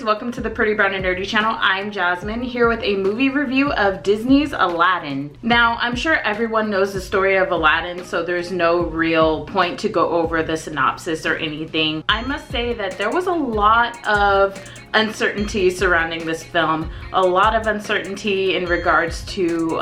guys, welcome to the Pretty Brown and Nerdy channel. I'm Jasmine, here with a movie review of Disney's Aladdin. Now, I'm sure everyone knows the story of Aladdin, so there's no real point to go over the synopsis or anything. I must say that there was a lot of uncertainty surrounding this film. A lot of uncertainty in regards to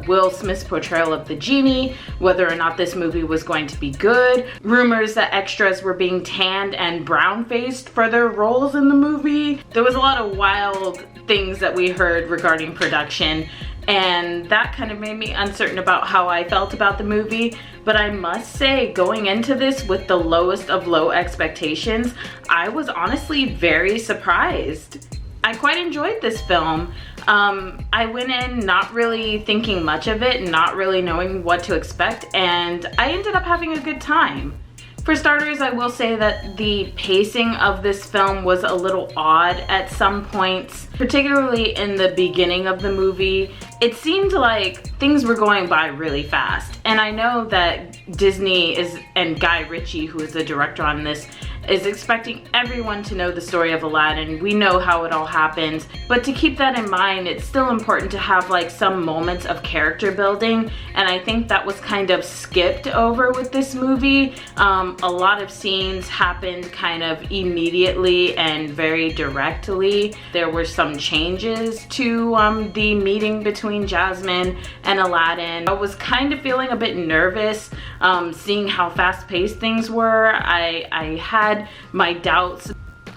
Will Smith's portrayal of the genie, whether or not this movie was going to be good. Rumors that extras were being tanned and brown-faced for their roles in the movie. There was a lot of wild things that we heard regarding production, and that kind of made me uncertain about how I felt about the movie. But I must say, going into this with the lowest of low expectations, I was honestly very surprised. I quite enjoyed this film. I went in not really thinking much of it, not really knowing what to expect, and I ended up having a good time. For starters, I will say that the pacing of this film was a little odd at some points, particularly in the beginning of the movie. It seemed like things were going by really fast. And I know that Disney and Guy Ritchie, who is the director on this, is expecting everyone to know the story of Aladdin. We know how it all happens, but to keep that in mind, it's still important to have like some moments of character building, and I think that was kind of skipped over with this movie. A lot of scenes happened kind of immediately and very directly. There were some changes to the meeting between Jasmine and Aladdin. I was kind of feeling a bit nervous seeing how fast-paced things were. I had my doubts,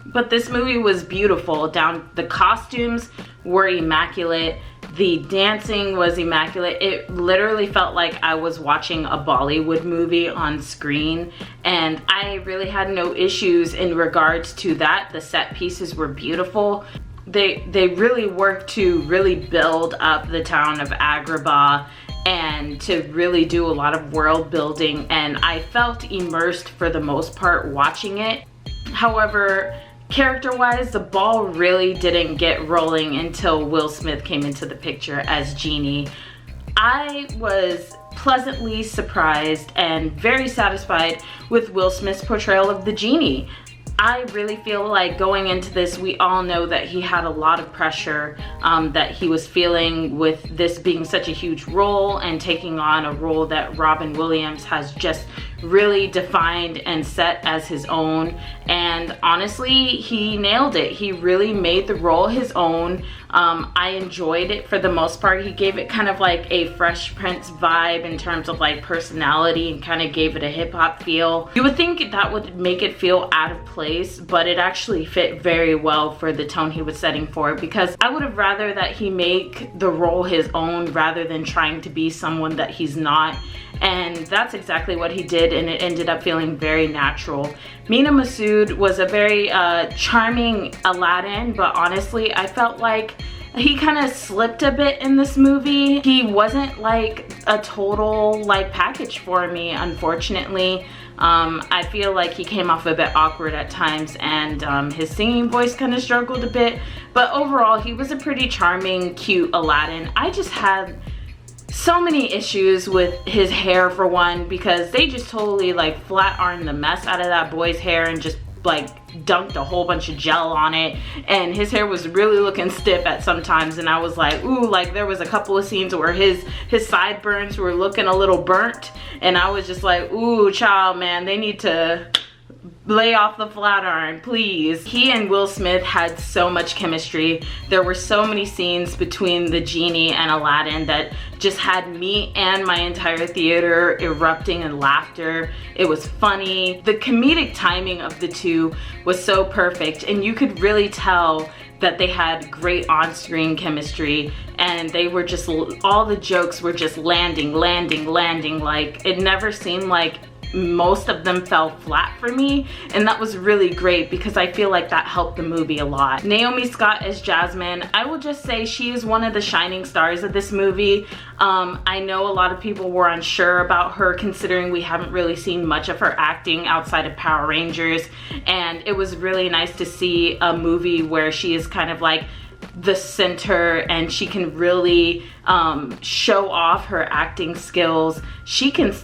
but this movie was beautiful. The costumes were immaculate. The dancing was immaculate. It literally felt like I was watching a Bollywood movie on screen, and I really had no issues in regards to that. The set pieces were beautiful. They really worked to really build up the town of Agrabah and to really do a lot of world building, and I felt immersed for the most part watching it. However, character-wise, the ball really didn't get rolling until Will Smith came into the picture as Genie. I was pleasantly surprised and very satisfied with Will Smith's portrayal of the Genie. I really feel like going into this, we all know that he had a lot of pressure that he was feeling with this being such a huge role and taking on a role that Robin Williams has just really defined and set as his own. And honestly, he nailed it. He really made the role his own. I enjoyed it for the most part. He gave it kind of like a Fresh Prince vibe in terms of like personality, and kind of gave it a hip-hop feel. You would think that would make it feel out of place, but it actually fit very well for the tone he was setting for, because I would have rather that he make the role his own rather than trying to be someone that he's not. And that's exactly what he did, and it ended up feeling very natural. Mena Massoud was a very charming Aladdin, but honestly, I felt like he kind of slipped a bit in this movie. He wasn't like a total like package for me, unfortunately. I feel like he came off a bit awkward at times, and his singing voice kind of struggled a bit. But overall, he was a pretty charming, cute Aladdin. I just had so many issues with his hair, for one, because they just totally like flat ironed the mess out of that boy's hair and just like dunked a whole bunch of gel on it, and his hair was really looking stiff at some times, and I was like, ooh, like there was a couple of scenes where his sideburns were looking a little burnt, and I was just like, ooh, child, man, they need to lay off the flat iron, please. He and Will Smith had so much chemistry. There were so many scenes between the Genie and Aladdin that just had me and my entire theater erupting in laughter. It was funny. The comedic timing of the two was so perfect, and you could really tell that they had great on-screen chemistry, and they were just, all the jokes were just landing. Like, it never seemed like most of them fell flat for me, and that was really great because I feel like that helped the movie a lot. Naomi Scott as Jasmine, I will just say she is one of the shining stars of this movie. I know a lot of people were unsure about her, considering we haven't really seen much of her acting outside of Power Rangers, and it was really nice to see a movie where she is kind of like the center, and she can really show off her acting skills.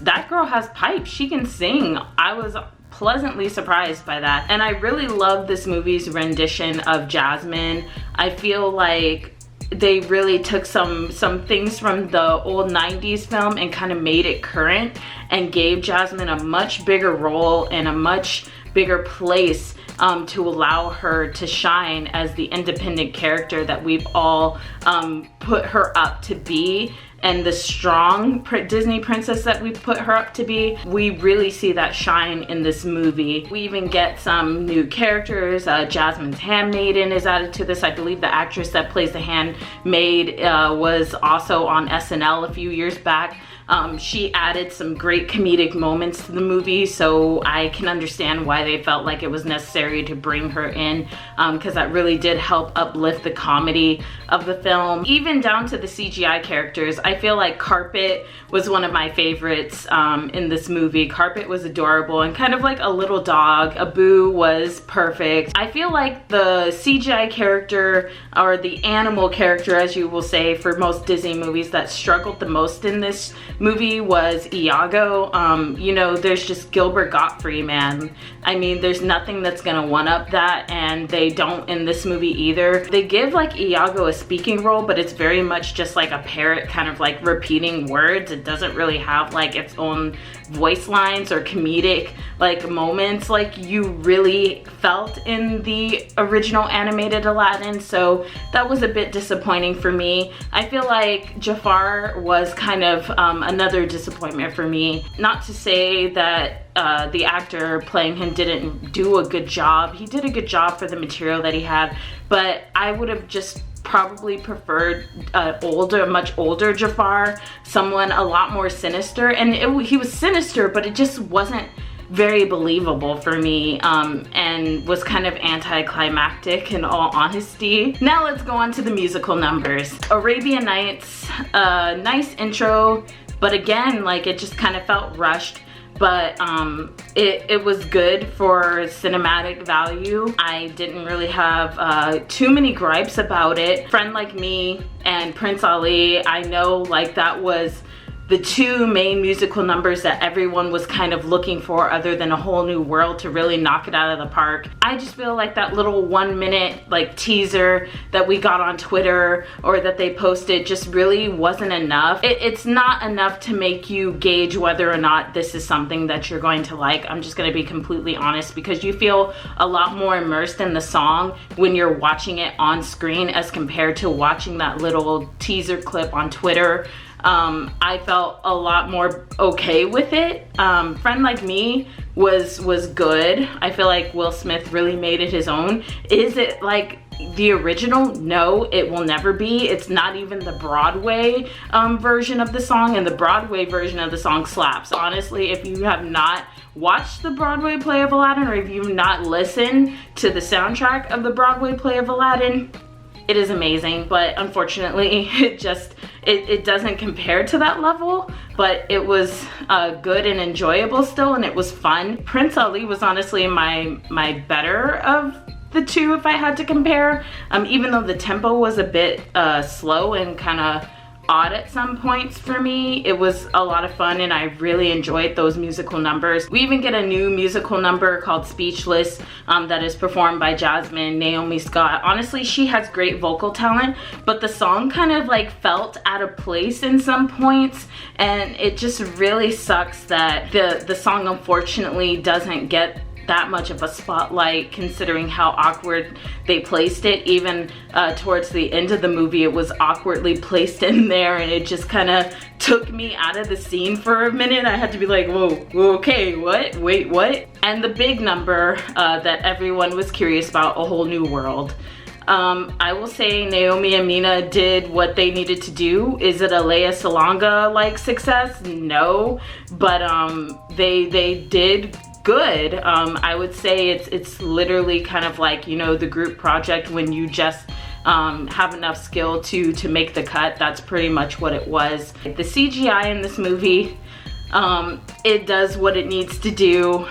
That girl has pipes. She can sing. I was pleasantly surprised by that. And I really love this movie's rendition of Jasmine. I feel like they really took some things from the old 90s film and kind of made it current and gave Jasmine a much bigger role and a much bigger place to allow her to shine as the independent character that we've all put her up to be, and the strong Disney princess that we put her up to be. We really see that shine in this movie. We even get some new characters. Jasmine's handmaiden is added to this. I believe the actress that plays the handmaid was also on SNL a few years back. She added some great comedic moments to the movie, so I can understand why they felt like it was necessary to bring her in, because that really did help uplift the comedy of the film. Even down to the CGI characters, I feel like Carpet was one of my favorites in this movie. Carpet was adorable and kind of like a little dog. Abu was perfect. I feel like the CGI character, or the animal character as you will say for most Disney movies, that struggled the most in this movie was Iago. You know, there's just Gilbert Gottfried, man. I mean, there's nothing that's gonna one-up that, and they don't in this movie either. They give like Iago a speaking role, but it's very much just like a parrot kind of like repeating words. It doesn't really have like its own voice lines or comedic like moments like you really felt in the original animated Aladdin, so that was a bit disappointing for me. I feel like Jafar was kind of another disappointment for me. Not to say that the actor playing him didn't do a good job. He did a good job for the material that he had, but I would have just probably preferred a much older Jafar, someone a lot more sinister. And he was sinister, but it just wasn't very believable for me, and was kind of anticlimactic in all honesty. Now let's go on to the musical numbers. Arabian Nights, nice intro, but again, like it just kind of felt rushed. But it was good for cinematic value. I didn't really have too many gripes about it. Friend Like Me and Prince Ali, I know like that was the two main musical numbers that everyone was kind of looking for, other than A Whole New World, to really knock it out of the park. I just feel like that little 1 minute like teaser that we got on Twitter or that they posted just really wasn't enough. It's not enough to make you gauge whether or not this is something that you're going to like. I'm just gonna be completely honest, because you feel a lot more immersed in the song when you're watching it on screen as compared to watching that little teaser clip on Twitter. I felt a lot more okay with it. Friend Like Me was good. I feel like Will Smith really made it his own. Is it like the original? No, it will never be. It's not even the Broadway version of the song, and the Broadway version of the song slaps. Honestly, if you have not watched the Broadway play of Aladdin, or if you've not listened to the soundtrack of the Broadway play of Aladdin, it is amazing. But unfortunately, it doesn't compare to that level, but it was good and enjoyable still, and it was fun. Prince Ali was honestly my better of the two if I had to compare, even though the tempo was a bit slow and kind of odd at some points for me. It was a lot of fun, and I really enjoyed those musical numbers. We even get a new musical number called Speechless that is performed by Jasmine, Naomi Scott. Honestly, she has great vocal talent, but the song kind of like felt out of place in some points, and it just really sucks that the song unfortunately doesn't get that much of a spotlight, considering how awkward they placed it. Even towards the end of the movie, it was awkwardly placed in there, and it just kind of took me out of the scene for a minute. I had to be like, whoa, okay, what? Wait, what? And the big number that everyone was curious about, A Whole New World. I will say Naomi and Mina did what they needed to do. Is it a Lea Salonga like success? No, but they did good. I would say it's literally kind of like, you know, the group project when you just have enough skill to make the cut. That's pretty much what it was. The CGI in this movie, it does what it needs to do.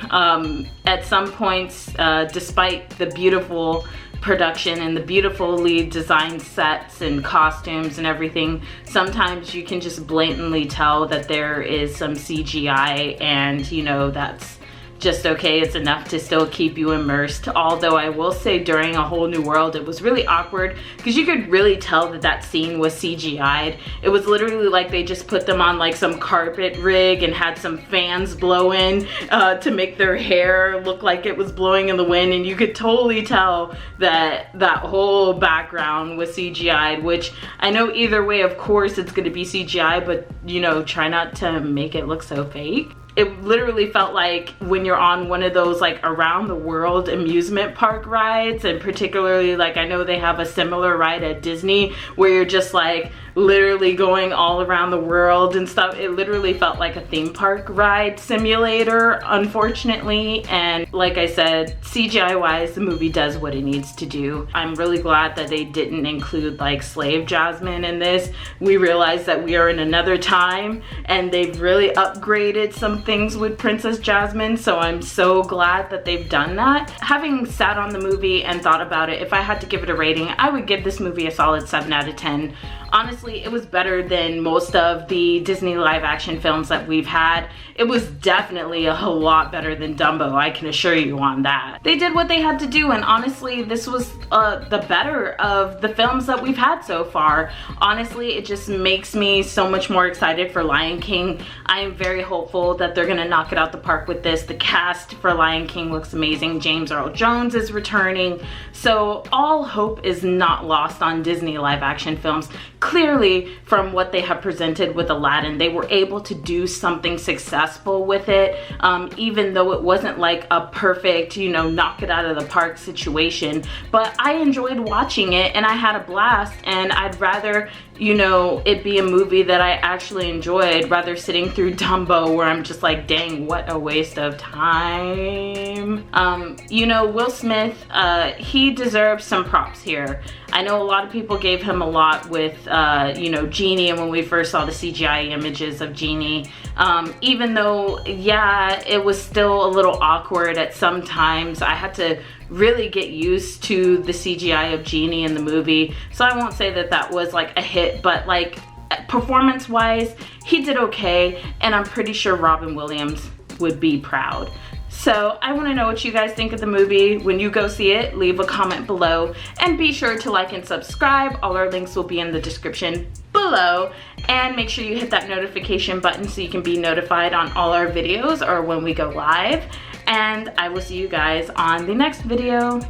At some points, despite the beautiful production and the beautifully designed sets and costumes and everything, sometimes you can just blatantly tell that there is some CGI, and you know, that's just okay. It's enough to still keep you immersed. Although I will say during A Whole New World, it was really awkward because you could really tell that that scene was CGI'd. It was literally like they just put them on like some carpet rig and had some fans blow in to make their hair look like it was blowing in the wind, and you could totally tell that that whole background was CGI'd, which I know either way, of course, it's going to be CGI, but you know, try not to make it look so fake. It literally felt like when you're on one of those like around the world amusement park rides, and particularly like I know they have a similar ride at Disney where you're just like literally going all around the world and stuff. It literally felt like a theme park ride simulator, unfortunately. And like I said, CGI wise, the movie does what it needs to do. I'm really glad that they didn't include like slave Jasmine in this. We realize that we are in another time and they've really upgraded some things with Princess Jasmine, so I'm so glad that they've done that. Having sat on the movie and thought about it, if I had to give it a rating, I would give this movie a solid 7 out of 10. Honestly, it was better than most of the Disney live action films that we've had. It was definitely a whole lot better than Dumbo, I can assure you on that. They did what they had to do, and honestly, this was the better of the films that we've had so far. Honestly, it just makes me so much more excited for Lion King. I am very hopeful that they're gonna knock it out the park with this. The cast for Lion King looks amazing. James Earl Jones is returning. So all hope is not lost on Disney live action films. Clearly, from what they have presented with Aladdin, they were able to do something successful with it, even though it wasn't like a perfect, you know, knock it out of the park situation. But I enjoyed watching it and I had a blast, and I'd rather, you know, it be a movie that I actually enjoyed rather sitting through Dumbo where I'm just like, dang, what a waste of time. You know, Will Smith, he deserves some props here. I know a lot of people gave him a lot with, you know, Genie, and when we first saw the CGI images of Genie, even though, yeah, it was still a little awkward at some times. I had to really get used to the CGI of Genie in the movie, so I won't say that that was like a hit, but like performance wise, he did okay, and I'm pretty sure Robin Williams would be proud. So I want to know what you guys think of the movie. When you go see it, leave a comment below, and be sure to like and subscribe. All our links will be in the description below, and make sure you hit that notification button so you can be notified on all our videos or when we go live. And I will see you guys on the next video.